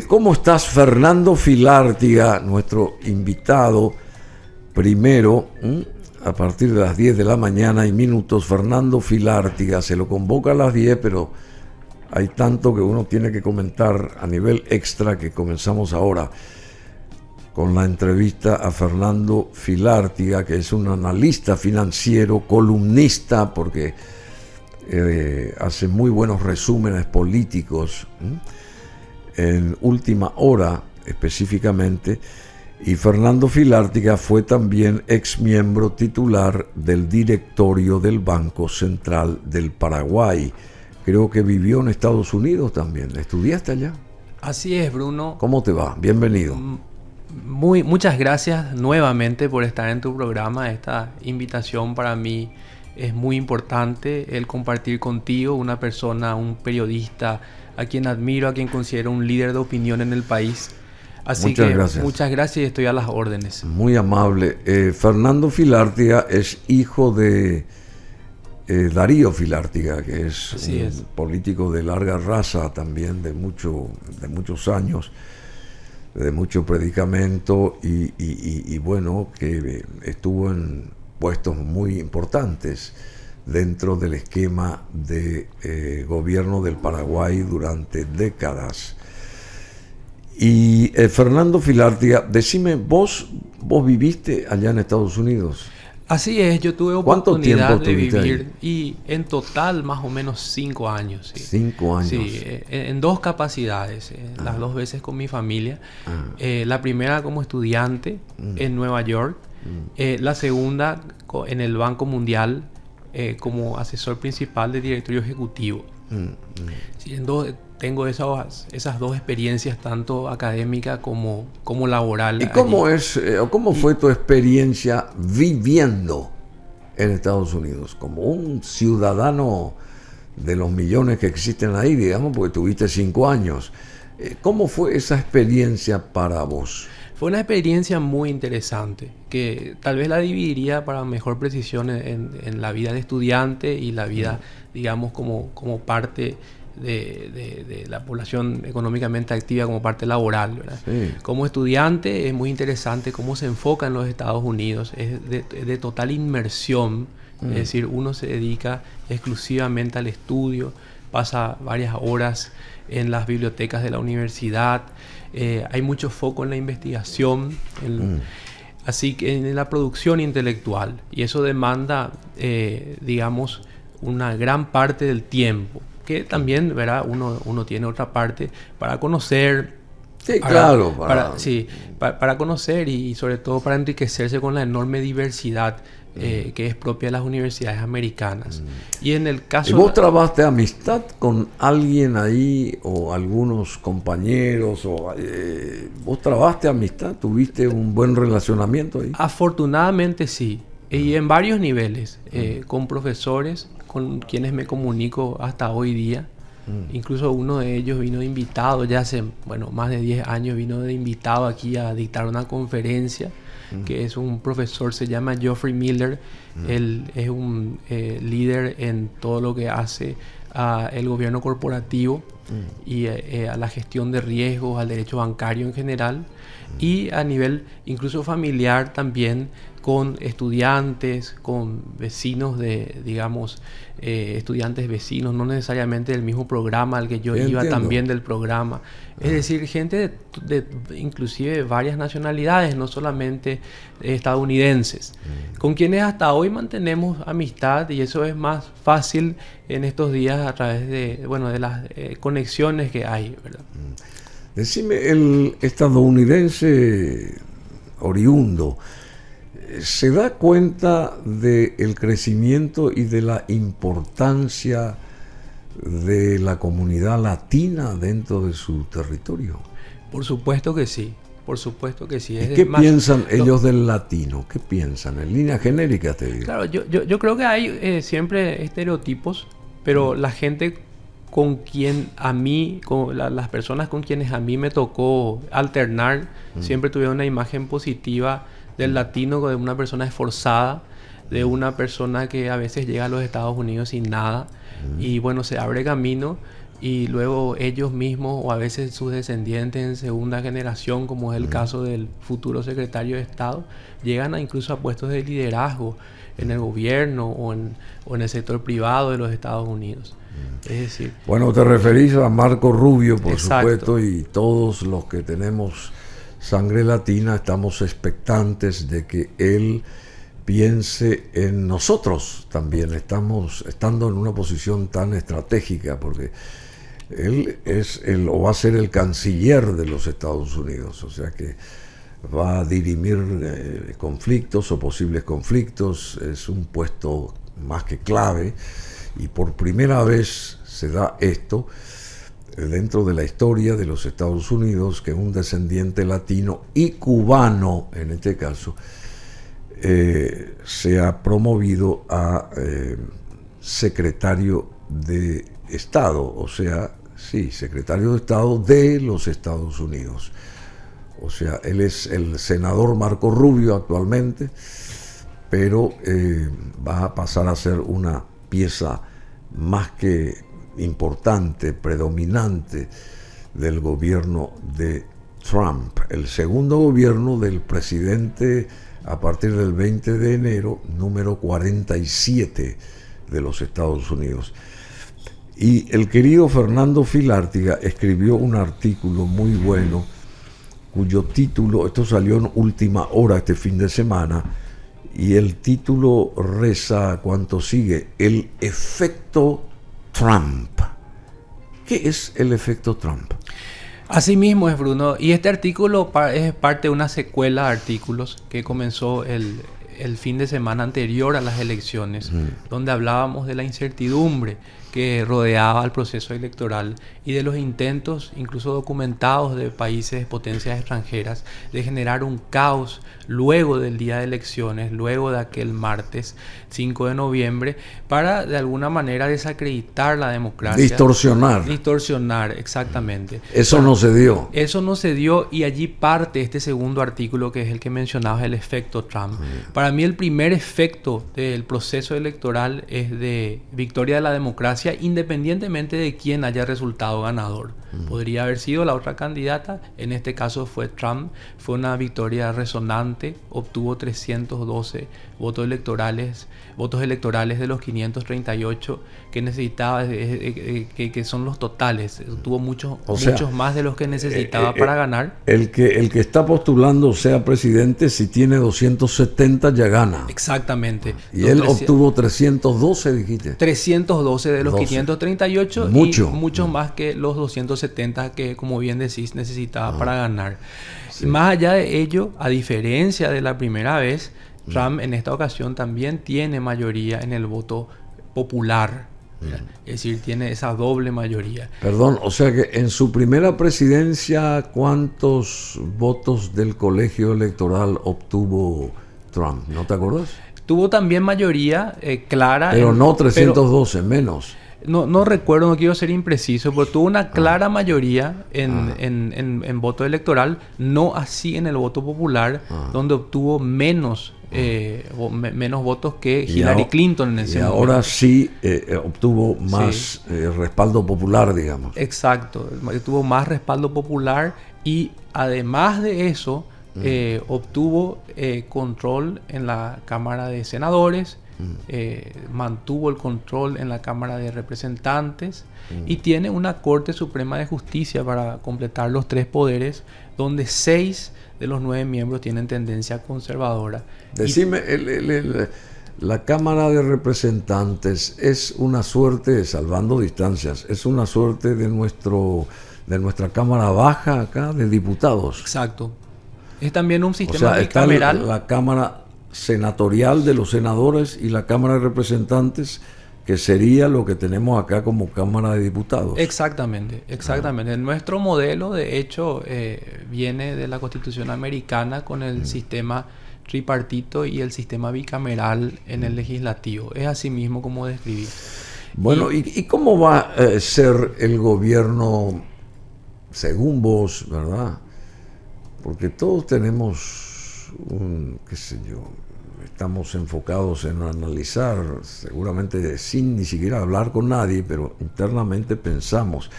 ¿Cómo estás, Fernando Filártiga, nuestro invitado primero? A partir de las 10 de la mañana y minutos, Fernando Filártiga, se lo convoca a las 10, pero hay tanto que uno tiene que comentar a nivel extra que comenzamos ahora con la entrevista a Fernando Filártiga, que es un analista financiero, columnista, porque hace muy buenos resúmenes políticos, en Última Hora específicamente, y Fernando Filártiga fue también ex miembro titular del directorio del Banco Central del Paraguay. Creo que vivió en Estados Unidos también. ¿Estudiaste allá? Así es, Bruno. ¿Cómo te va? Bienvenido. Muchas gracias nuevamente por estar en tu programa. Esta invitación para mí es muy importante, el compartir contigo, una persona, un periodista a quien admiro, a quien considero un líder de opinión en el país. Así que muchas gracias y estoy a las órdenes. Muy amable. Fernando Filártiga es hijo de Darío Filártiga, que es un político de larga raza también, de muchos años, de mucho predicamento y bueno, que estuvo en puestos muy importantes dentro del esquema de gobierno del Paraguay durante décadas. Y Fernando Filártiga, decime, ¿vos viviste allá en Estados Unidos? Así es, yo tuve oportunidad de vivir y en total más o menos 5 años. ¿Sí? 5 años. Sí, en dos capacidades, las dos veces con mi familia. La primera como estudiante en Nueva York, la segunda en el Banco Mundial como asesor principal de directorio ejecutivo. Sí, tengo esas dos experiencias, tanto académica como laboral. ¿Y cómo fue tu experiencia viviendo en Estados Unidos? Como un ciudadano de los millones que existen ahí, digamos, porque tuviste 5 años. ¿Cómo fue esa experiencia para vos? Fue una experiencia muy interesante, que tal vez la dividiría para mejor precisión en la vida de estudiante y la vida, digamos, como parte de la población económicamente activa, como parte laboral, ¿verdad? Sí. Como estudiante es muy interesante cómo se enfoca en los Estados Unidos, es de total inmersión, es decir, uno se dedica exclusivamente al estudio, pasa varias horas en las bibliotecas de la universidad, hay mucho foco en la investigación, así que en la producción intelectual, y eso demanda, digamos, una gran parte del tiempo, que también, ¿verdad? Uno tiene otra parte para conocer. Sí, claro. Para conocer y sobre todo para enriquecerse con la enorme diversidad que es propia de las universidades americanas. Y en el caso... ¿Y vos trabaste amistad con alguien ahí o algunos compañeros? ¿Vos trabaste amistad? ¿Tuviste un buen relacionamiento ahí? Afortunadamente sí. Y en varios niveles, con profesores con quienes me comunico hasta hoy día. Incluso uno de ellos vino de invitado, ya hace más de 10 años vino de invitado aquí a dictar una conferencia, que es un profesor, se llama Geoffrey Miller. Él es un líder en todo lo que hace el gobierno corporativo y a la gestión de riesgos, al derecho bancario en general, y a nivel incluso familiar también, con estudiantes, con vecinos estudiantes vecinos, no necesariamente del mismo programa al que yo iba, también del programa. Es decir, gente de inclusive varias nacionalidades, no solamente estadounidenses, con quienes hasta hoy mantenemos amistad, y eso es más fácil en estos días a través de las conexiones que hay, ¿verdad? Decime, el estadounidense oriundo ¿se da cuenta del crecimiento y de la importancia de la comunidad latina dentro de su territorio? Por supuesto que sí, por supuesto que sí. ¿Y qué piensan ellos del latino? ¿Qué piensan? En línea genérica te digo. Claro, yo creo que hay siempre estereotipos, pero la gente con las personas con quienes a mí me tocó alternar, siempre tuvieron una imagen positiva del latino, de una persona esforzada, de una persona que a veces llega a los Estados Unidos sin nada y se abre camino y luego ellos mismos o a veces sus descendientes en segunda generación, como es el caso del futuro secretario de Estado, llegan incluso a puestos de liderazgo en el gobierno o en el sector privado de los Estados Unidos. Es decir... Bueno, te referís a Marco Rubio, por Exacto. supuesto, y todos los que tenemos sangre latina estamos expectantes de que él piense en nosotros también. Estamos estando en una posición tan estratégica, porque él es o va a ser el canciller de los Estados Unidos, o sea que va a dirimir conflictos o posibles conflictos. Es un puesto más que clave, y por primera vez se da esto dentro de la historia de los Estados Unidos, que un descendiente latino y cubano, en este caso, se ha promovido a secretario de Estado, o sea, sí, secretario de Estado de los Estados Unidos. O sea, él es el senador Marco Rubio actualmente, pero va a pasar a ser una pieza más que importante, predominante del gobierno de Trump, el segundo gobierno del presidente a partir del 20 de enero, número 47 de los Estados Unidos. Y el querido Fernando Filártiga escribió un artículo muy bueno, cuyo título, esto salió en última hora este fin de semana, y el título reza cuanto sigue: el efecto Trump. ¿Qué es el efecto Trump? Así mismo es, Bruno, y este artículo es parte de una secuela de artículos que comenzó el fin de semana anterior a las elecciones, donde hablábamos de la incertidumbre que rodeaba al proceso electoral y de los intentos, incluso documentados, de países, potencias extranjeras, de generar un caos luego del día de elecciones, luego de aquel martes 5 de noviembre, para de alguna manera desacreditar la democracia. Distorsionar. Distorsionar, exactamente. Eso Bueno, no se dio. Eso no se dio, y allí parte este segundo artículo, que es el que mencionabas, el efecto Trump. Para mí el primer efecto del proceso electoral es de victoria de la democracia, independientemente de quién haya resultado ganador. Podría haber sido la otra candidata, en este caso fue Trump. Fue una victoria resonante, obtuvo 312 votos electorales de los 538 que necesitaba, que son los totales. Tuvo muchos más de los que necesitaba para ganar. El que está postulando sea presidente, si tiene 270 ya gana. Exactamente. Y él obtuvo 312, dijiste. 312 de los 538 Mucho. y mucho más que los 270 que, como bien decís, necesitaba para ganar. Sí. Más allá de ello, a diferencia de la primera vez, Trump en esta ocasión también tiene mayoría en el voto popular. Es decir, tiene esa doble mayoría. Perdón, o sea que en su primera presidencia, ¿cuántos votos del colegio electoral obtuvo Trump? ¿No te acuerdas? Tuvo también mayoría clara. Pero no 312, menos. No recuerdo, no quiero ser impreciso, pero tuvo una clara mayoría en voto electoral, no así en el voto popular, donde obtuvo menos votos que Hillary Clinton en ese momento. Y ahora sí obtuvo más respaldo popular, digamos. Exacto, tuvo más respaldo popular, y además de eso obtuvo control en la Cámara de Senadores, mantuvo el control en la Cámara de Representantes y tiene una Corte Suprema de Justicia para completar los 3 poderes, donde 6 de los 9 miembros tienen tendencia conservadora. Decime, la Cámara de Representantes es una suerte, salvando distancias, es una suerte de nuestra Cámara Baja acá, de diputados. Exacto. Es también un sistema, o sea, bicameral. Está la Cámara Senatorial de los senadores y la Cámara de Representantes, que sería lo que tenemos acá como Cámara de Diputados. Exactamente. Nuestro modelo, de hecho, viene de la Constitución americana, con el sistema tripartito y el sistema bicameral en el legislativo. Es así mismo como describí. Bueno, ¿y cómo va a ser el gobierno según vos, verdad? Porque todos tenemos qué sé yo, estamos enfocados en analizar, seguramente sin ni siquiera hablar con nadie, pero internamente pensamos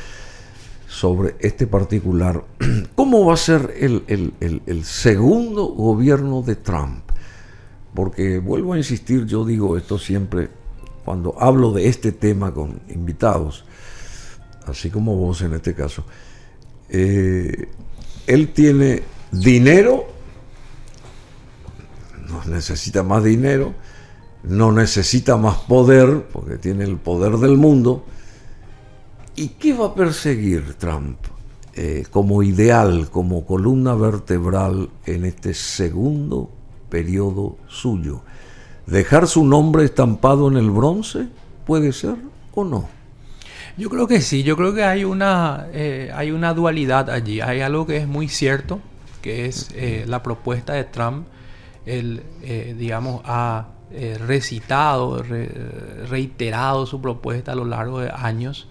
sobre este particular. ¿Cómo va a ser el segundo gobierno de Trump? Porque vuelvo a insistir, yo digo esto siempre cuando hablo de este tema con invitados, así como vos en este caso. Él tiene dinero, no necesita más dinero, no necesita más poder, porque tiene el poder del mundo. ¿Y qué va a perseguir Trump como ideal, como columna vertebral en este segundo periodo suyo? ¿Dejar su nombre estampado en el bronce? ¿Puede ser o no? Yo creo que sí, yo creo que hay una dualidad allí. Hay algo que es muy cierto, que es la propuesta de Trump. Él, digamos, ha recitado, reiterado su propuesta a lo largo de años.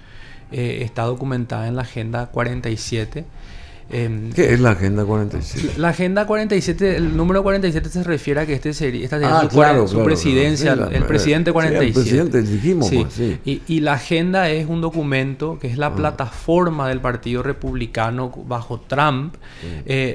Está documentada en la Agenda 47. ¿Qué es la Agenda 47? La Agenda 47, el número 47 se refiere a que esta sería su presidencia, claro. Sí, el presidente 47. Sí, el presidente, dijimos, sí. Pues, sí. Y la agenda es un documento que es la plataforma del Partido Republicano bajo Trump,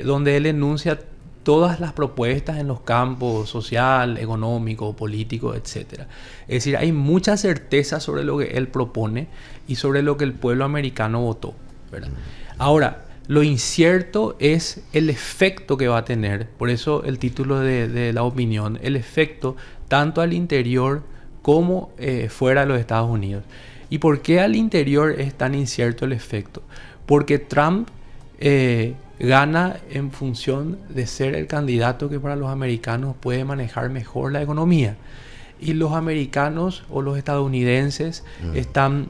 donde él enuncia todas las propuestas en los campos social, económico, político, etc. Es decir, hay mucha certeza sobre lo que él propone y sobre lo que el pueblo americano votó, ¿verdad? Ahora, lo incierto es el efecto que va a tener, por eso el título de la opinión, el efecto tanto al interior como fuera de los Estados Unidos. ¿Y por qué al interior es tan incierto el efecto? Porque Trump gana en función de ser el candidato que para los americanos puede manejar mejor la economía. Y los americanos o los estadounidenses están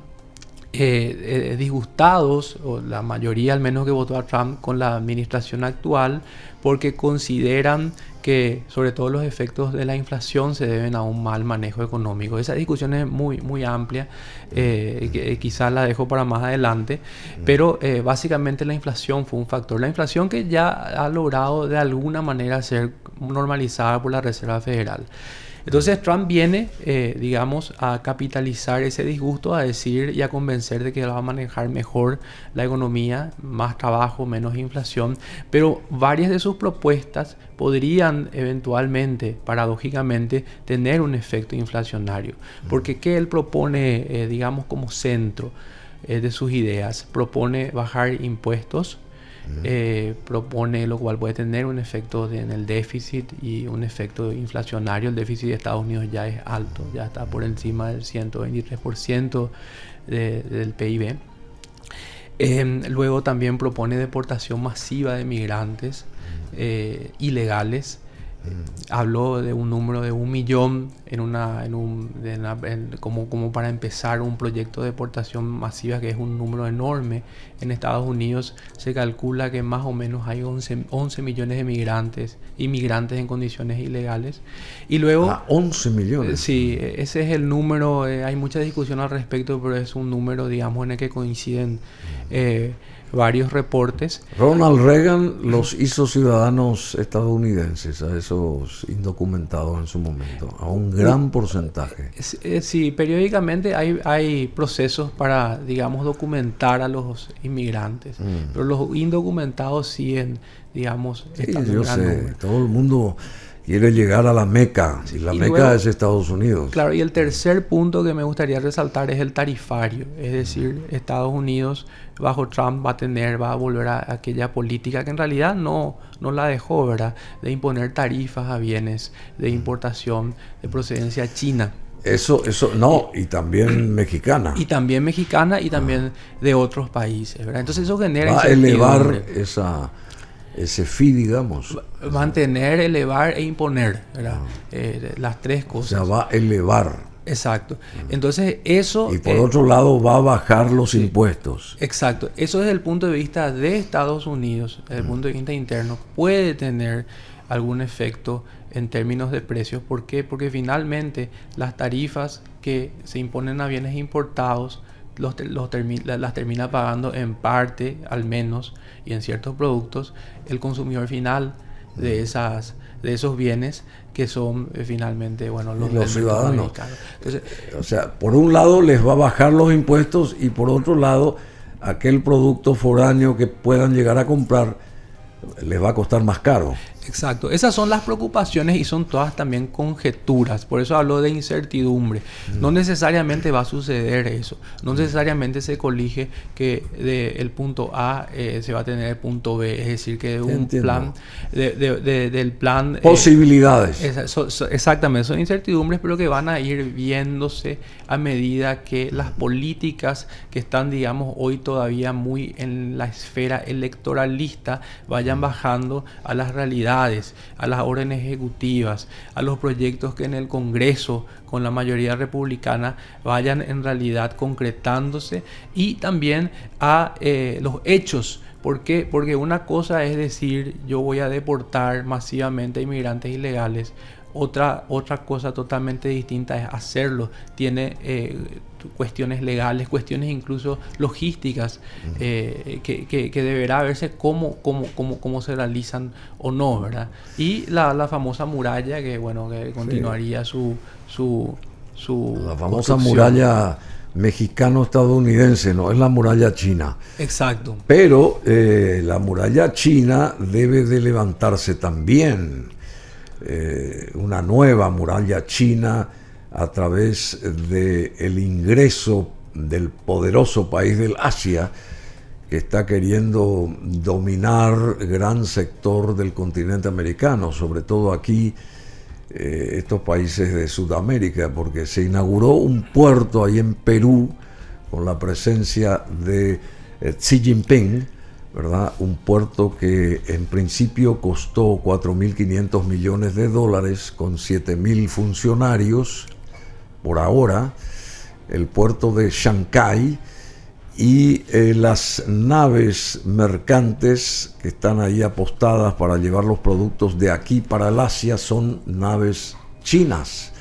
disgustados, o la mayoría al menos que votó a Trump, con la administración actual, porque consideran que sobre todo los efectos de la inflación se deben a un mal manejo económico. Esa discusión es muy, muy amplia, que quizás la dejo para más adelante, pero básicamente la inflación fue un factor. La inflación que ya ha logrado de alguna manera ser normalizada por la Reserva Federal. Entonces Trump viene, digamos, a capitalizar ese disgusto, a decir y a convencer de que va a manejar mejor la economía, más trabajo, menos inflación, pero varias de sus propuestas podrían eventualmente, paradójicamente, tener un efecto inflacionario. Porque ¿qué él propone, digamos, como centro de sus ideas? Propone bajar impuestos. Propone, lo cual puede tener un efecto en el déficit y un efecto inflacionario. El déficit de Estados Unidos ya es alto, ya está por encima del 123% del PIB. Luego también propone deportación masiva de migrantes ilegales. Habló de un número de 1 millón como para empezar un proyecto de deportación masiva, que es un número enorme. En Estados Unidos se calcula que más o menos hay 11 millones de inmigrantes en condiciones ilegales. Y luego 11 millones. Sí, ese es el número. Hay mucha discusión al respecto, pero es un número, digamos, en el que coinciden varios reportes. Ronald Reagan los hizo ciudadanos estadounidenses a esos indocumentados en su momento, a un gran porcentaje. Sí, periódicamente hay procesos para, digamos, documentar a los inmigrantes, pero los indocumentados siguen, digamos, estando yo sé, número. Todo el mundo quiere llegar a la Meca, y la Meca luego, es Estados Unidos. Claro, y el tercer punto que me gustaría resaltar es el tarifario, es decir, Estados Unidos bajo Trump va a volver a aquella política que en realidad no la dejó, ¿verdad?, de imponer tarifas a bienes de importación de procedencia china. Eso no, y también mexicana. Y también mexicana y también de otros países, ¿verdad? Entonces eso genera va a elevar ese fee, digamos. Mantener, elevar e imponer, ¿verdad? Las tres cosas. O sea, va a elevar. Exacto. Entonces eso... Y por otro lado va a bajar los impuestos. Exacto. Eso desde el punto de vista de Estados Unidos, desde el punto de vista interno, puede tener algún efecto en términos de precios. ¿Por qué? Porque finalmente las tarifas que se imponen a bienes importados las termina pagando en parte, al menos, y en ciertos productos, el consumidor final, de esos bienes que son finalmente, bueno, los ciudadanos. Entonces, o sea, por un lado les va a bajar los impuestos y por otro lado aquel producto foráneo que puedan llegar a comprar les va a costar más caro. exacto, esas son las preocupaciones y son todas también conjeturas, por eso hablo de incertidumbre. No necesariamente va a suceder eso, no necesariamente se colige que del punto A se va a tener el punto B, es decir, que plan del plan... Posibilidades. Exactamente, son incertidumbres, pero que van a ir viéndose a medida que las políticas que están, digamos, hoy todavía muy en la esfera electoralista vayan bajando a las realidades, a las órdenes ejecutivas, a los proyectos que en el Congreso con la mayoría republicana vayan en realidad concretándose, y también a los hechos. ¿Por qué? Porque una cosa es decir, yo voy a deportar masivamente a inmigrantes ilegales. Otra cosa totalmente distinta es hacerlo. Tiene cuestiones legales, cuestiones incluso logísticas que deberá verse cómo se realizan o no, ¿verdad? Y la famosa muralla que, bueno, que continuaría su la famosa muralla mexicano-estadounidense, no es la muralla china. Exacto. Pero la muralla china debe de levantarse también. Una nueva muralla china a través del ingreso del poderoso país del Asia que está queriendo dominar gran sector del continente americano, sobre todo aquí estos países de Sudamérica, porque se inauguró un puerto ahí en Perú con la presencia de Xi Jinping, ¿verdad? Un puerto que en principio costó $4.500 millones con 7.000 funcionarios por ahora, el puerto de Shanghái, y las naves mercantes que están ahí apostadas para llevar los productos de aquí para el Asia son naves chinas,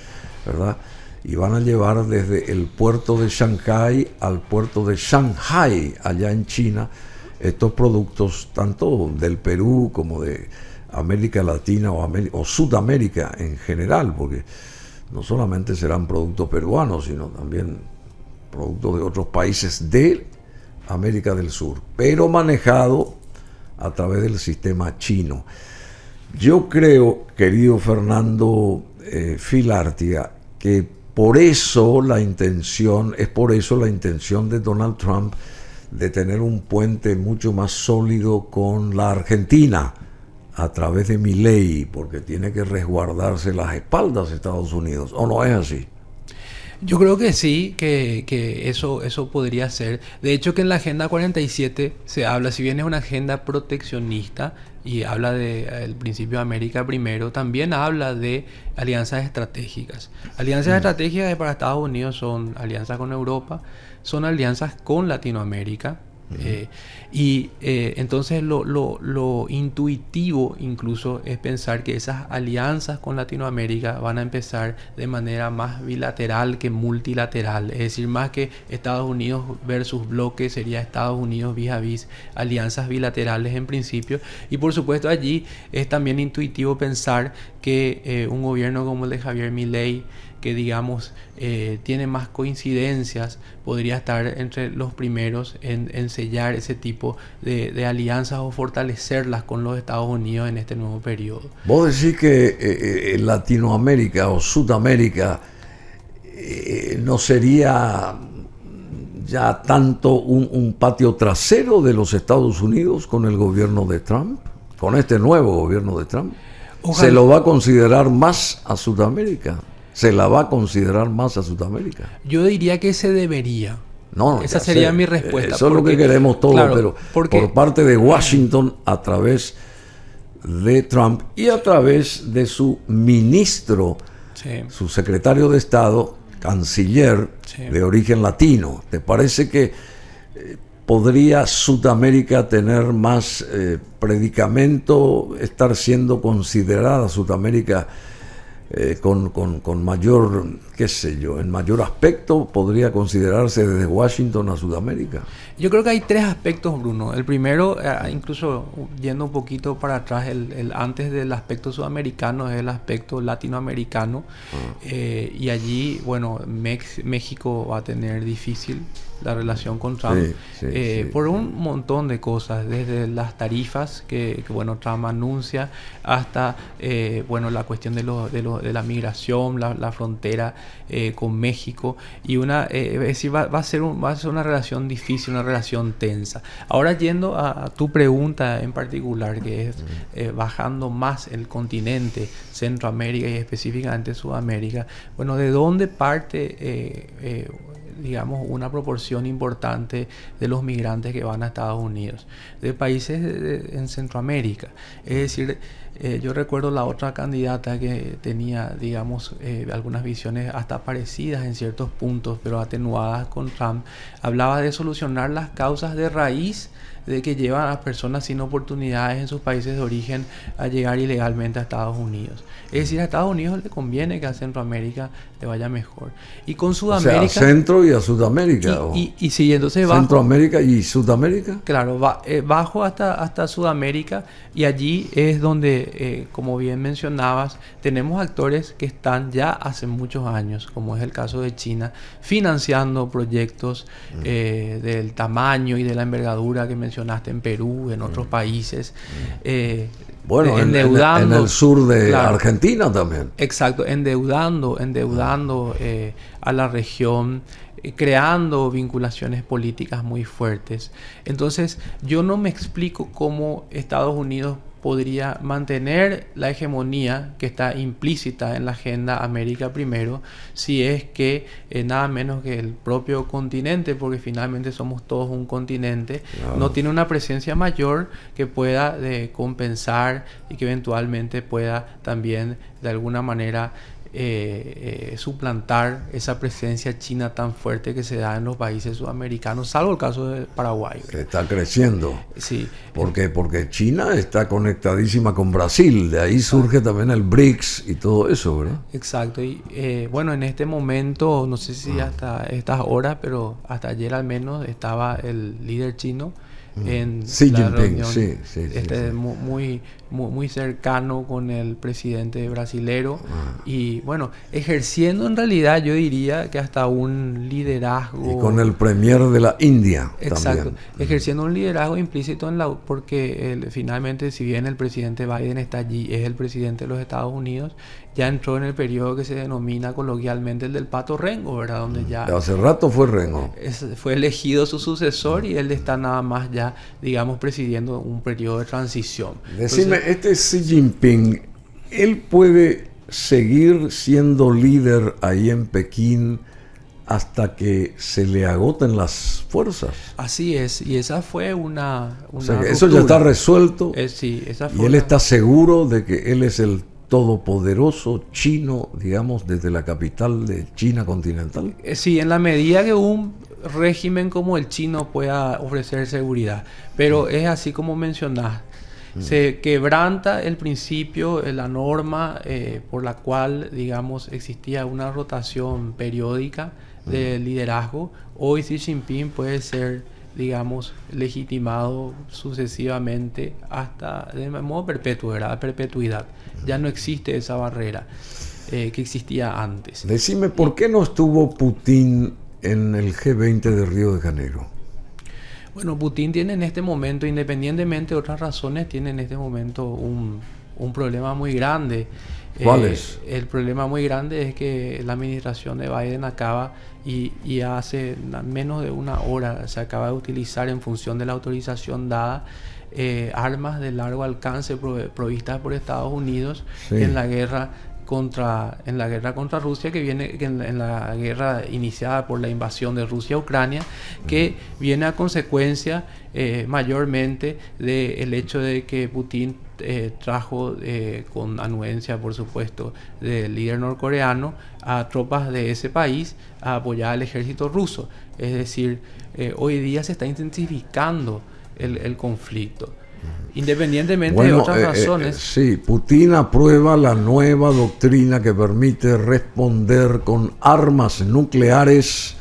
¿verdad? Y van a llevar desde el puerto de Shanghái al puerto de Shanghai, allá en China, estos productos tanto del Perú como de América Latina o Sudamérica en general, porque no solamente serán productos peruanos, sino también productos de otros países de América del Sur, pero manejado a través del sistema chino. Yo creo, querido Fernando Filártiga, que por eso la intención de Donald Trump de tener un puente mucho más sólido con la Argentina a través de Milei, porque tiene que resguardarse las espaldas de Estados Unidos, ¿o no es así? Yo creo que sí, que eso podría ser. De hecho, que en la Agenda 47 se habla, si bien es una agenda proteccionista y habla del principio de América primero, también habla de alianzas estratégicas. Alianzas estratégicas para Estados Unidos son alianzas con Europa, son alianzas con Latinoamérica. Entonces lo intuitivo incluso es pensar que esas alianzas con Latinoamérica van a empezar de manera más bilateral que multilateral, es decir, más que Estados Unidos versus bloque, sería Estados Unidos vis a vis, alianzas bilaterales en principio. Y por supuesto allí es también intuitivo pensar que un gobierno como el de Javier Milei, que digamos tiene más coincidencias, podría estar entre los primeros en sellar ese tipo de alianzas o fortalecerlas con los Estados Unidos en este nuevo periodo. ¿Vos decís que Latinoamérica o Sudamérica no sería ya tanto un patio trasero de los Estados Unidos con el gobierno de Trump, con este nuevo gobierno de Trump? ¿Se lo va a considerar más a Sudamérica? ¿Se la va a considerar más a Sudamérica? Yo diría que se debería. No, esa sería mi respuesta. Eso es lo que queremos todos, claro, pero por parte de Washington, a través de Trump y a través de su ministro, su secretario de Estado, canciller de origen latino. ¿Te parece que podría Sudamérica tener más predicamento, estar siendo considerada Sudamérica con mayor, qué sé yo, en mayor aspecto podría considerarse desde Washington a Sudamérica? Yo creo que hay tres aspectos, Bruno. El primero, incluso yendo un poquito para atrás, el antes del aspecto sudamericano es el aspecto latinoamericano. Y allí, bueno, México va a tener difícil la relación con Trump, por un montón de cosas, desde las tarifas que bueno, Trump anuncia, hasta bueno, la cuestión de la migración, la frontera con México, y es decir, va a ser una relación difícil, una relación tensa. Ahora, yendo a tu pregunta en particular, que es bajando más el continente, Centroamérica y específicamente Sudamérica, bueno, ¿de dónde parte digamos, una proporción importante de los migrantes que van a Estados Unidos? De países en Centroamérica? Es decir, yo recuerdo la otra candidata que tenía, digamos, algunas visiones hasta parecidas en ciertos puntos, pero atenuadas con Trump. Hablaba de solucionar las causas de raíz de que llevan a personas sin oportunidades en sus países de origen a llegar ilegalmente a Estados Unidos. Es decir, a Estados Unidos le conviene que a Centroamérica le vaya mejor. Y con Sudamérica... O sea, a Centro y a Sudamérica. Y sí, entonces bajo... ¿Centroamérica y Sudamérica? Claro, bajo hasta Sudamérica, y allí es donde, como bien mencionabas, tenemos actores que están ya hace muchos años, como es el caso de China, financiando proyectos del tamaño y de la envergadura que mencionaste en Perú, en otros países. Bueno, endeudando, en el sur de claro, Argentina también. Exacto, endeudando a la región, creando vinculaciones políticas muy fuertes. Entonces, yo no me explico cómo Estados Unidos podría mantener la hegemonía que está implícita en la agenda América Primero, si es que nada menos que el propio continente, porque finalmente somos todos un continente, no tiene una presencia mayor que pueda compensar y que eventualmente pueda también de alguna manera suplantar esa presencia china tan fuerte que se da en los países sudamericanos, salvo el caso de Paraguay, ¿verdad? Que está creciendo. Sí. Porque China está conectadísima con Brasil, de ahí surge también el BRICS y todo eso, ¿verdad? Exacto. Y bueno, en este momento, no sé si hasta estas horas, pero hasta ayer al menos estaba el líder chino en Xi la Jinping, reunión, sí. muy cercano con el presidente brasilero, y bueno, ejerciendo en realidad, yo diría que hasta un liderazgo, y con el premier de la India. exacto, también. ejerciendo un liderazgo implícito porque finalmente, si bien el presidente Biden está allí, es el presidente de los Estados Unidos, ya entró en el periodo que se denomina coloquialmente el del pato rengo, ¿verdad? Donde ya hace rato fue Rengo. Fue elegido su sucesor, y él está nada más ya, digamos, presidiendo un periodo de transición. Decime, Xi Jinping, ¿él puede seguir siendo líder ahí en Pekín hasta que se le agoten las fuerzas? Así es, y esa fue una o sea, que eso ya está resuelto. Sí, esa fue y él está seguro de que él es el todopoderoso chino, digamos, desde la capital de China continental. Sí, en la medida que un régimen como el chino pueda ofrecer seguridad, pero es así como mencionás, se quebranta el principio, la norma por la cual, digamos, existía una rotación periódica de liderazgo. Hoy Xi Jinping puede ser, digamos, legitimado sucesivamente hasta de modo perpetuo, ¿verdad? Perpetuidad. Ya no existe esa barrera que existía antes. Decime, ¿por qué no estuvo Putin en el G20 de Río de Janeiro? Bueno, Putin tiene en este momento, independientemente de otras razones, tiene en este momento un problema muy grande. ¿Cuál es? El problema muy grande es que la administración de Biden acaba y hace menos de una hora se acaba de utilizar, en función de la autorización dada, armas de largo alcance provistas por Estados Unidos en la guerra contra Rusia, en la guerra iniciada por la invasión de Rusia a Ucrania, que viene a consecuencia mayormente del hecho de que Putin trajo con anuencia, por supuesto, del líder norcoreano, a tropas de ese país a apoyar al ejército ruso. Es decir, hoy día se está intensificando el conflicto. independientemente de otras razones. Sí, Putin aprueba la nueva doctrina que permite responder con armas nucleares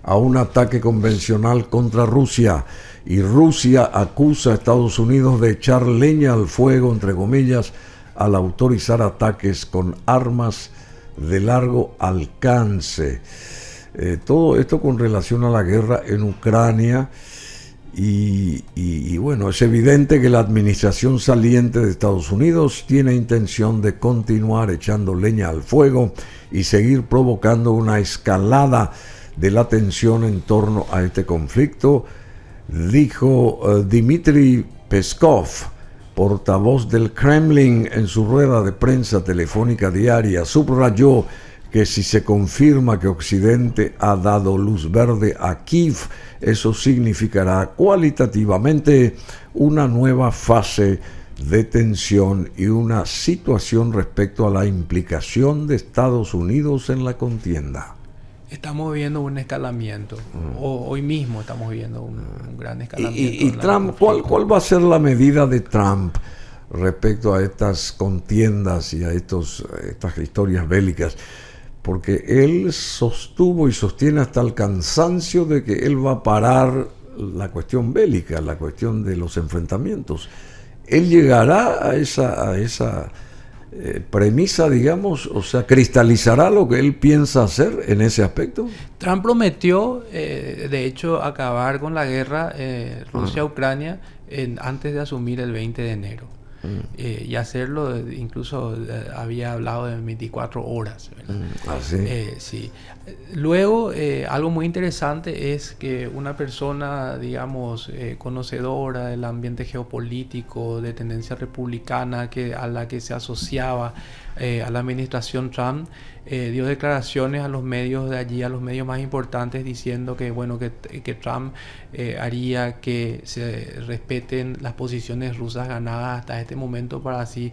a un ataque convencional contra Rusia. Y Rusia acusa a Estados Unidos de echar leña al fuego, entre comillas, al autorizar ataques con armas de largo alcance. Todo esto con relación a la guerra en Ucrania. Y bueno, es evidente que la administración saliente de Estados Unidos tiene intención de continuar echando leña al fuego y seguir provocando una escalada de la tensión en torno a este conflicto, dijo Dmitry Peskov, portavoz del Kremlin, en su rueda de prensa telefónica diaria. Subrayó que si se confirma que Occidente ha dado luz verde a Kiev, eso significará cualitativamente una nueva fase de tensión y una situación respecto a la implicación de Estados Unidos en la contienda. Estamos viendo un escalamiento. Hoy mismo estamos viendo un gran escalamiento. ¿Y Trump, cuál va a ser la medida de Trump respecto a estas contiendas y a estas historias bélicas? Porque él sostuvo y sostiene hasta el cansancio de que él va a parar la cuestión bélica, la cuestión de los enfrentamientos. ¿Él llegará a esa premisa, digamos, o sea, cristalizará lo que él piensa hacer en ese aspecto? Trump prometió, de hecho, acabar con la guerra Rusia-Ucrania antes de asumir el 20 de enero. Y hacerlo, incluso había hablado de 24 horas. Sí. Luego, algo muy interesante es que una persona, digamos, conocedora del ambiente geopolítico, de tendencia republicana, a la que se asociaba a la administración Trump, dio declaraciones a los medios de allí, a los medios más importantes, diciendo que, bueno, que Trump haría que se respeten las posiciones rusas ganadas hasta este momento para así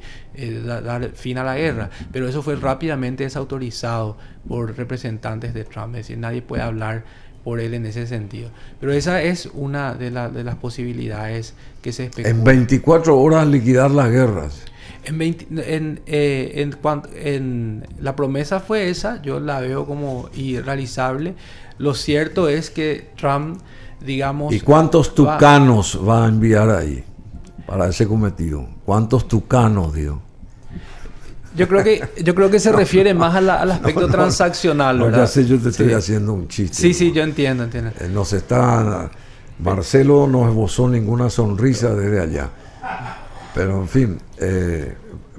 dar fin a la guerra. Pero eso fue rápidamente desautorizado por representantes de Trump, es decir, nadie puede hablar por él en ese sentido. Pero esa es una de las posibilidades que se especula. En 24 horas liquidar las guerras. La promesa fue esa, yo la veo como irrealizable. Lo cierto es que Trump, digamos... ¿Y cuántos tucanos va a enviar ahí para ese cometido? ¿Cuántos tucanos, digo? Yo creo que se refiere más al aspecto transaccional, ¿verdad? Ya sé, yo te estoy haciendo un chiste. Sí, yo entiendo. Marcelo no esbozó ninguna sonrisa desde allá. Pero en fin,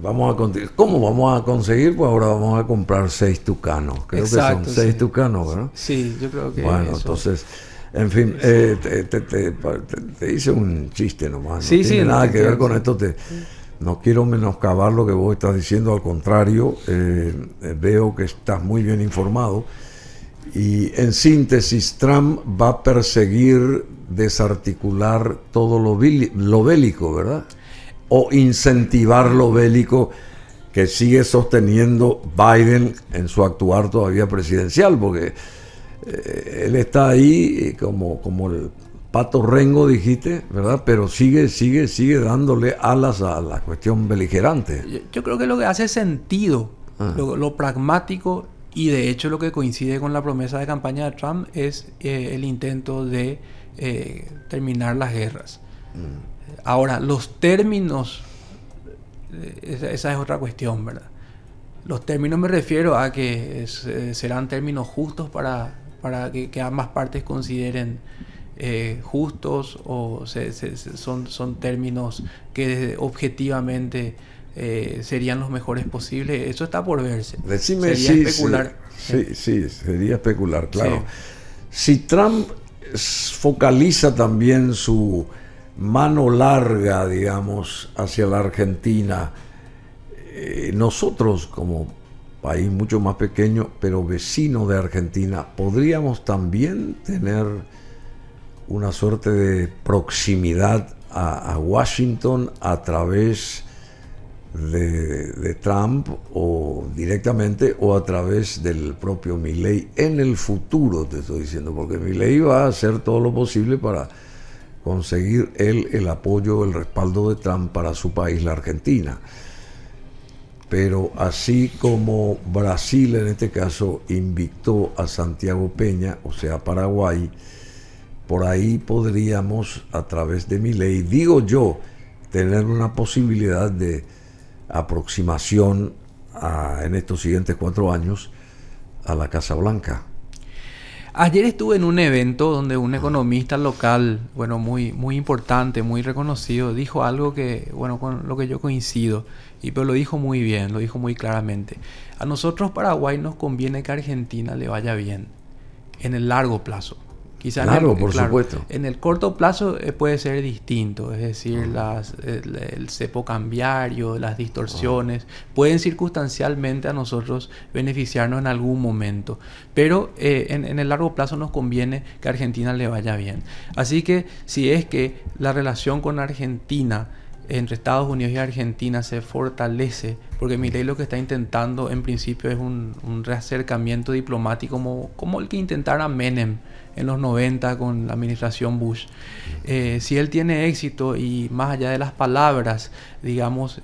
vamos a continuar. ¿Cómo vamos a conseguir? Pues ahora vamos a comprar 6 tucanos. Creo que son 6 tucanos, ¿verdad? Sí, yo creo que bueno, eso. Entonces, en fin, te hice un chiste nomás. No tiene nada que ver con esto. No quiero menoscabar lo que vos estás diciendo, al contrario, veo que estás muy bien informado. Y en síntesis, Trump va a perseguir desarticular todo lo bélico, ¿verdad? O incentivar lo bélico que sigue sosteniendo Biden en su actuar todavía presidencial, porque él está ahí como el pato rengo, dijiste, ¿verdad? Pero sigue dándole alas a la cuestión beligerante. Yo creo que lo que hace sentido, lo pragmático, y de hecho lo que coincide con la promesa de campaña de Trump es el intento de terminar las guerras. Ahora, los términos, esa es otra cuestión, ¿verdad? Los términos me refiero a que serán términos justos para que ambas partes consideren justos, o son términos que objetivamente serían los mejores posibles. Eso está por verse. Decime, sería especular. Sí, sería especular, claro. Sí. Si Trump focaliza también su mano larga, digamos, hacia la Argentina, nosotros como país mucho más pequeño, pero vecino de Argentina, podríamos también tener una suerte de proximidad a Washington a través de Trump, o directamente, o a través del propio Milei en el futuro, te estoy diciendo, porque Milei va a hacer todo lo posible para conseguir él el apoyo, el respaldo de Trump para su país, la Argentina. Pero así como Brasil en este caso invitó a Santiago Peña, o sea Paraguay, por ahí podríamos a través de Milei, digo yo, tener una posibilidad de aproximación en estos siguientes 4 años a la Casa Blanca. Ayer estuve en un evento donde un economista local, bueno, muy importante, muy reconocido, dijo algo que, bueno, con lo que yo coincido, pero lo dijo muy bien, lo dijo muy claramente. A nosotros Paraguay nos conviene que a Argentina le vaya bien en el largo plazo. Quizás claro, por supuesto. En el corto plazo puede ser distinto, es decir, el cepo cambiario, las distorsiones, pueden circunstancialmente a nosotros beneficiarnos en algún momento, pero en el largo plazo nos conviene que a Argentina le vaya bien. Así que si es que la relación con Argentina, entre Estados Unidos y Argentina, se fortalece, porque Milei lo que está intentando en principio es un reacercamiento diplomático como el que intentara Menem en los 90 con la administración Bush. Si él tiene éxito y más allá de las palabras, digamos,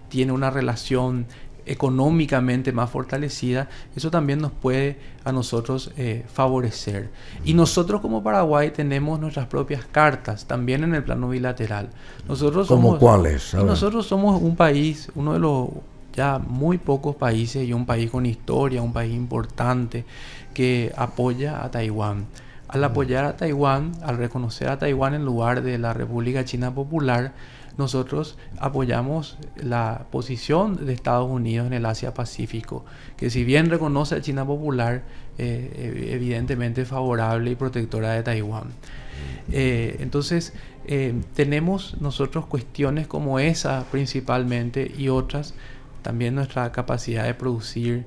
tiene una relación económicamente más fortalecida, eso también nos puede a nosotros favorecer. Y nosotros como Paraguay tenemos nuestras propias cartas también en el plano bilateral. Nosotros ¿Cómo cuáles? Nosotros somos un país, uno de los ya muy pocos países y un país con historia, un país importante que apoya a Taiwán. Al apoyar a Taiwán, al reconocer a Taiwán en lugar de la República China Popular, nosotros apoyamos la posición de Estados Unidos en el Asia-Pacífico, que si bien reconoce a China Popular, evidentemente es favorable y protectora de Taiwán. Entonces, tenemos nosotros cuestiones como esa principalmente y otras, también nuestra capacidad de producir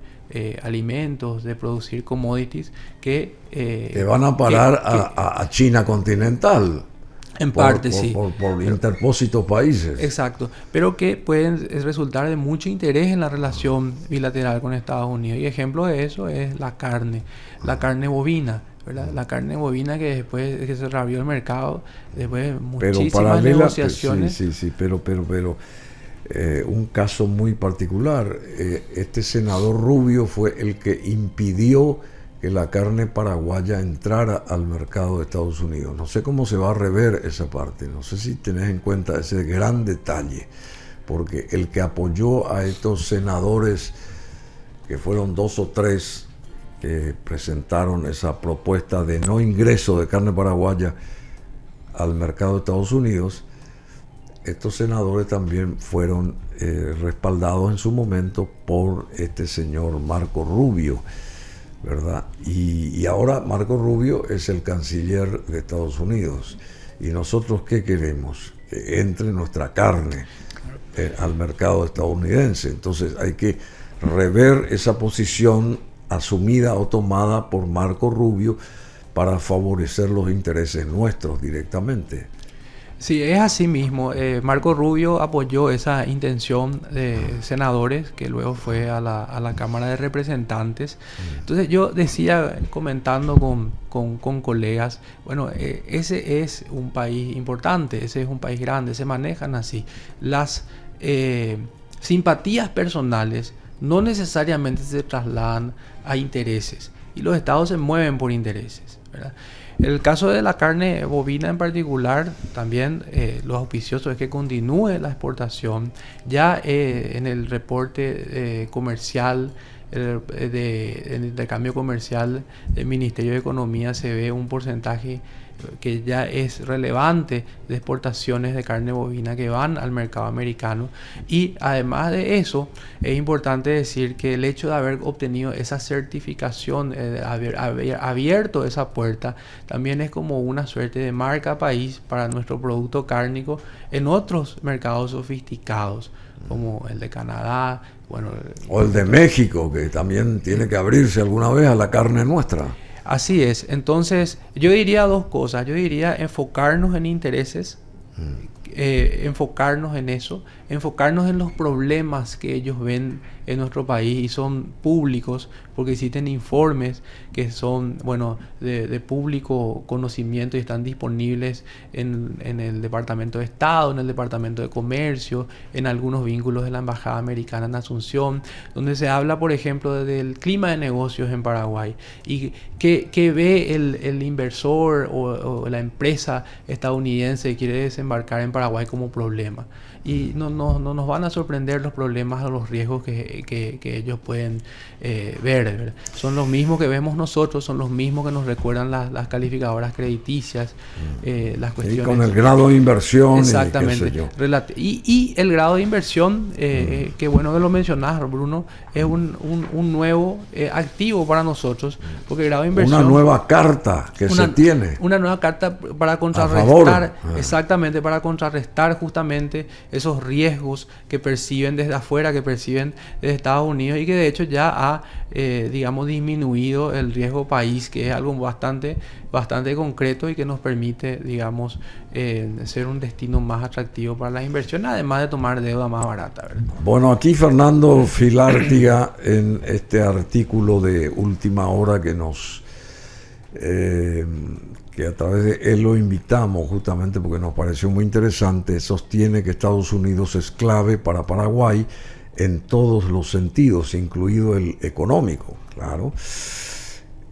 alimentos, de producir commodities que van a parar a China continental. En parte, sí. Por interpósitos países. Exacto. Pero que pueden resultar de mucho interés en la relación bilateral con Estados Unidos. Y ejemplo de eso es la carne bovina, ¿verdad? La carne bovina que después de que se reabrió el mercado, después de muchísimas negociaciones. Sí, pero un caso muy particular. Este senador Rubio fue el que impidió que la carne paraguaya entrara al mercado de Estados Unidos. No sé cómo se va a rever esa parte, no sé si tenés en cuenta ese gran detalle, porque el que apoyó a estos senadores, que fueron 2 o 3, que presentaron esa propuesta de no ingreso de carne paraguaya al mercado de Estados Unidos, estos senadores también fueron respaldados en su momento por este señor Marco Rubio, ¿verdad? Y ahora Marco Rubio es el canciller de Estados Unidos. ¿Y nosotros qué queremos? Que entre nuestra carne al mercado estadounidense. Entonces hay que rever esa posición asumida o tomada por Marco Rubio para favorecer los intereses nuestros directamente. Sí, es así mismo. Marco Rubio apoyó esa intención de senadores que luego fue a la Cámara de Representantes. Entonces yo decía, comentando con colegas, bueno, ese es un país importante, ese es un país grande, se manejan así. Las simpatías personales no necesariamente se trasladan a intereses y los estados se mueven por intereses, ¿verdad? El caso de la carne bovina en particular, también lo auspicioso es que continúe la exportación. Ya en el reporte comercial, en el intercambio comercial del Ministerio de Economía se ve un porcentaje que ya es relevante de exportaciones de carne bovina que van al mercado americano. Y además de eso, es importante decir que el hecho de haber obtenido esa certificación, haber abierto esa puerta, también es como una suerte de marca país para nuestro producto cárnico en otros mercados sofisticados, como el de Canadá, bueno, o el de México, que también tiene que abrirse alguna vez a la carne nuestra. Así es. Entonces, yo diría 2 cosas. Yo diría enfocarnos en intereses, enfocarnos en eso, enfocarnos en los problemas que ellos ven en nuestro país y son públicos porque existen informes que son, bueno, de público conocimiento y están disponibles en el Departamento de Estado, en el Departamento de Comercio, en algunos vínculos de la Embajada Americana en Asunción, donde se habla, por ejemplo, del clima de negocios en Paraguay y que ve el inversor o la empresa estadounidense que quiere desembarcar en Paraguay como problema. Y no nos van a sorprender los problemas o los riesgos que ellos pueden ver, ¿verdad? Son los mismos que vemos nosotros, son los mismos que nos recuerdan las calificadoras crediticias, las cuestiones. Y con el grado de inversión. Exactamente. Y el grado de inversión, que bueno que lo mencionás, Bruno, es un nuevo activo para nosotros, porque el grado de inversión... Una nueva carta que se tiene. Una nueva carta para contrarrestar, exactamente, para contrarrestar justamente esos riesgos que perciben desde afuera, que perciben desde Estados Unidos y que de hecho ya ha, digamos, disminuido el riesgo país, que es algo bastante concreto y que nos permite, digamos, ser un destino más atractivo para las inversiones, además de tomar deuda más barata, ¿verdad? Bueno, aquí Fernando Filártiga, en este artículo de última hora que nos... que a través de él lo invitamos justamente porque nos pareció muy interesante, sostiene que Estados Unidos es clave para Paraguay en todos los sentidos, incluido el económico, claro.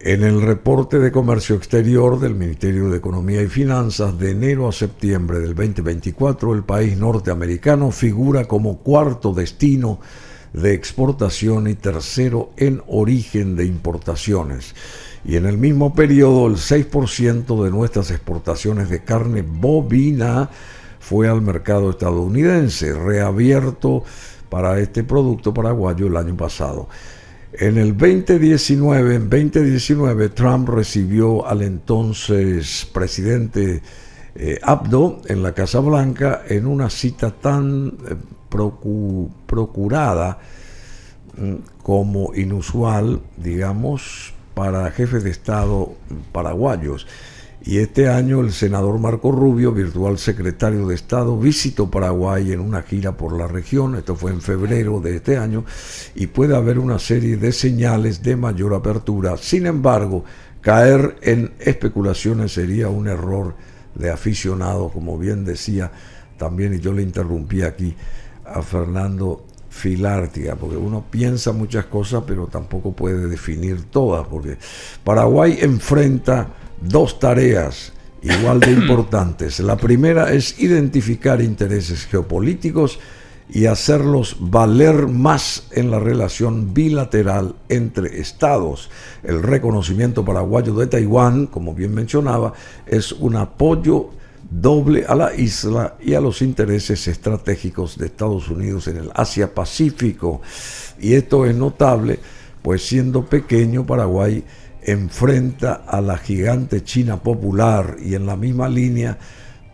En el reporte de comercio exterior del Ministerio de Economía y Finanzas de enero a septiembre del 2024, el país norteamericano figura como cuarto destino de exportación y tercero en origen de importaciones. Y en el mismo periodo, el 6% de nuestras exportaciones de carne bovina fue al mercado estadounidense, reabierto para este producto paraguayo el año pasado. En 2019, Trump recibió al entonces presidente Abdo en la Casa Blanca en una cita tan procurada como inusual, digamos, para jefes de Estado paraguayos. Y este año el senador Marco Rubio, virtual secretario de Estado, visitó Paraguay en una gira por la región. Esto fue en febrero de este año y puede haber una serie de señales de mayor apertura. Sin embargo, caer en especulaciones sería un error de aficionado, como bien decía también, y yo le interrumpí aquí a Fernando Filártiga, porque uno piensa muchas cosas pero tampoco puede definir todas, porque Paraguay enfrenta dos tareas igual de importantes. La primera es identificar intereses geopolíticos y hacerlos valer más en la relación bilateral entre estados. El reconocimiento paraguayo de Taiwán, como bien mencionaba, es un apoyo doble a la isla y a los intereses estratégicos de Estados Unidos en el Asia-Pacífico. Y esto es notable, pues siendo pequeño, Paraguay enfrenta a la gigante China popular, y en la misma línea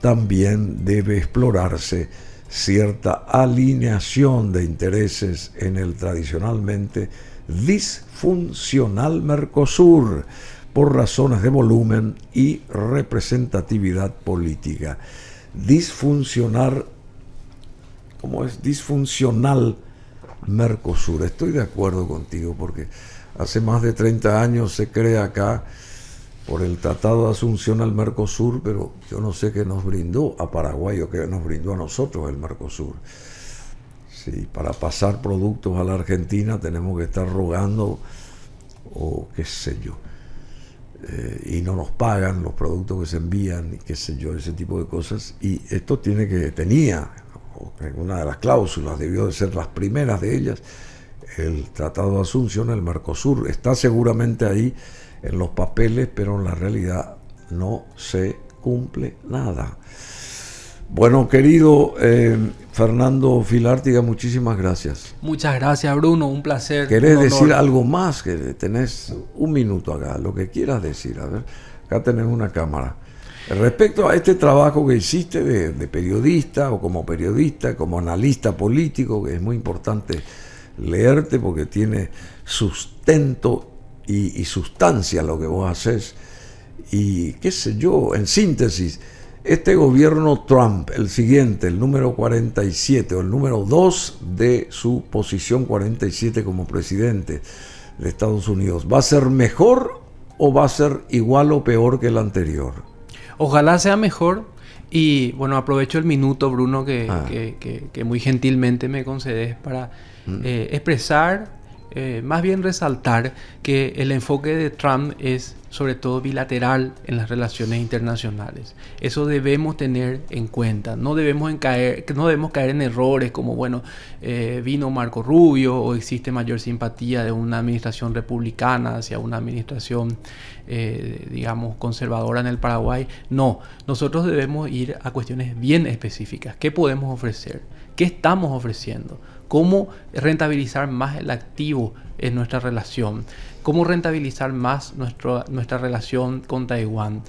también debe explorarse cierta alineación de intereses en el tradicionalmente disfuncional Mercosur, por razones de volumen y representatividad política. Disfuncional Mercosur. Estoy de acuerdo contigo, porque hace más de 30 años se crea acá por el Tratado de Asunción al Mercosur, pero yo no sé qué nos brindó a Paraguay o qué nos brindó a nosotros el Mercosur. Sí, para pasar productos a la Argentina tenemos que estar rogando o qué sé yo. Y no nos pagan los productos que se envían y qué sé yo, ese tipo de cosas. Y esto tenía, una de las cláusulas, debió de ser las primeras de ellas, el Tratado de Asunción, el Mercosur. Está seguramente ahí en los papeles, pero en la realidad no se cumple nada. Bueno, querido Fernando Filártiga, muchísimas gracias. Muchas gracias, Bruno, un placer. ¿Querés decir algo más? Que tenés un minuto acá, lo que quieras decir. A ver, acá tenés una cámara. Respecto a este trabajo que hiciste de periodista, o como periodista, como analista político, que es muy importante leerte porque tiene sustento y sustancia lo que vos haces. Y qué sé yo, en síntesis, Este gobierno Trump, el siguiente, el número 47 o el número 2 de su posición 47 como presidente de Estados Unidos, ¿va a ser mejor o va a ser igual o peor que el anterior? Ojalá sea mejor. Y bueno, aprovecho el minuto, Bruno, que muy gentilmente me concedes para expresar, más bien resaltar que el enfoque de Trump es sobre todo bilateral en las relaciones internacionales. Eso debemos tener en cuenta. No debemos caer en errores como, bueno, vino Marco Rubio o existe mayor simpatía de una administración republicana hacia una administración, digamos, conservadora en el Paraguay. No, nosotros debemos ir a cuestiones bien específicas. ¿Qué podemos ofrecer? ¿Qué estamos ofreciendo? ¿Cómo rentabilizar más el activo en nuestra relación? ¿Cómo rentabilizar más nuestra relación con Taiwán?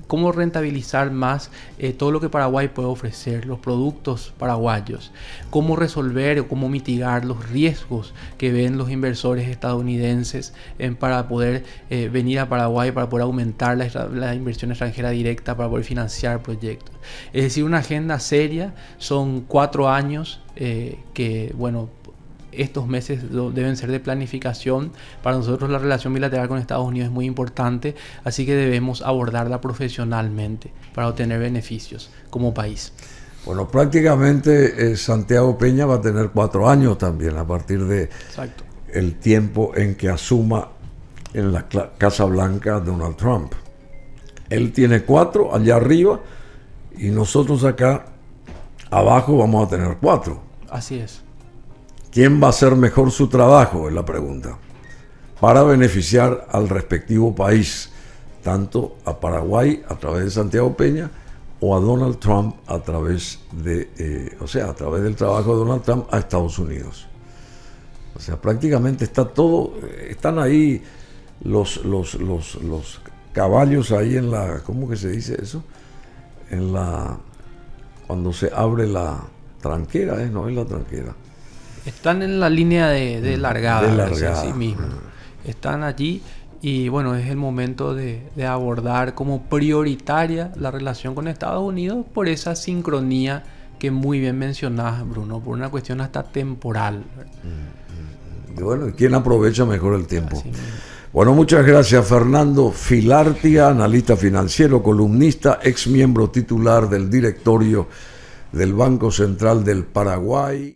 ¿Cómo rentabilizar más todo lo que Paraguay puede ofrecer, los productos paraguayos? ¿Cómo resolver o cómo mitigar los riesgos que ven los inversores estadounidenses para poder venir a Paraguay, para poder aumentar la inversión extranjera directa, para poder financiar proyectos? Es decir, una agenda seria. Son 4 años que, bueno, estos meses deben ser de planificación. Para nosotros la relación bilateral con Estados Unidos es muy importante, así que debemos abordarla profesionalmente para obtener beneficios como país. Bueno, prácticamente Santiago Peña va a tener 4 años también a partir de el tiempo en que asuma en la Casa Blanca Donald Trump. Él tiene 4 allá arriba y nosotros acá abajo vamos a tener 4. Así es. ¿Quién va a hacer mejor su trabajo? Es la pregunta. Para beneficiar al respectivo país, tanto a Paraguay a través de Santiago Peña o a Donald Trump a través a través del trabajo de Donald Trump a Estados Unidos. O sea, prácticamente está todo, están ahí los caballos ahí en la, ¿cómo que se dice eso? Cuando se abre la tranquera, no es la tranquera. Están en la línea de largada. De largada. Así mismo. Están allí y bueno, es el momento de abordar como prioritaria la relación con Estados Unidos por esa sincronía que muy bien mencionás, Bruno, por una cuestión hasta temporal. Bueno, ¿quién aprovecha mejor el tiempo? Bueno, muchas gracias, Fernando Filártiga, analista financiero, columnista, ex miembro titular del directorio del Banco Central del Paraguay.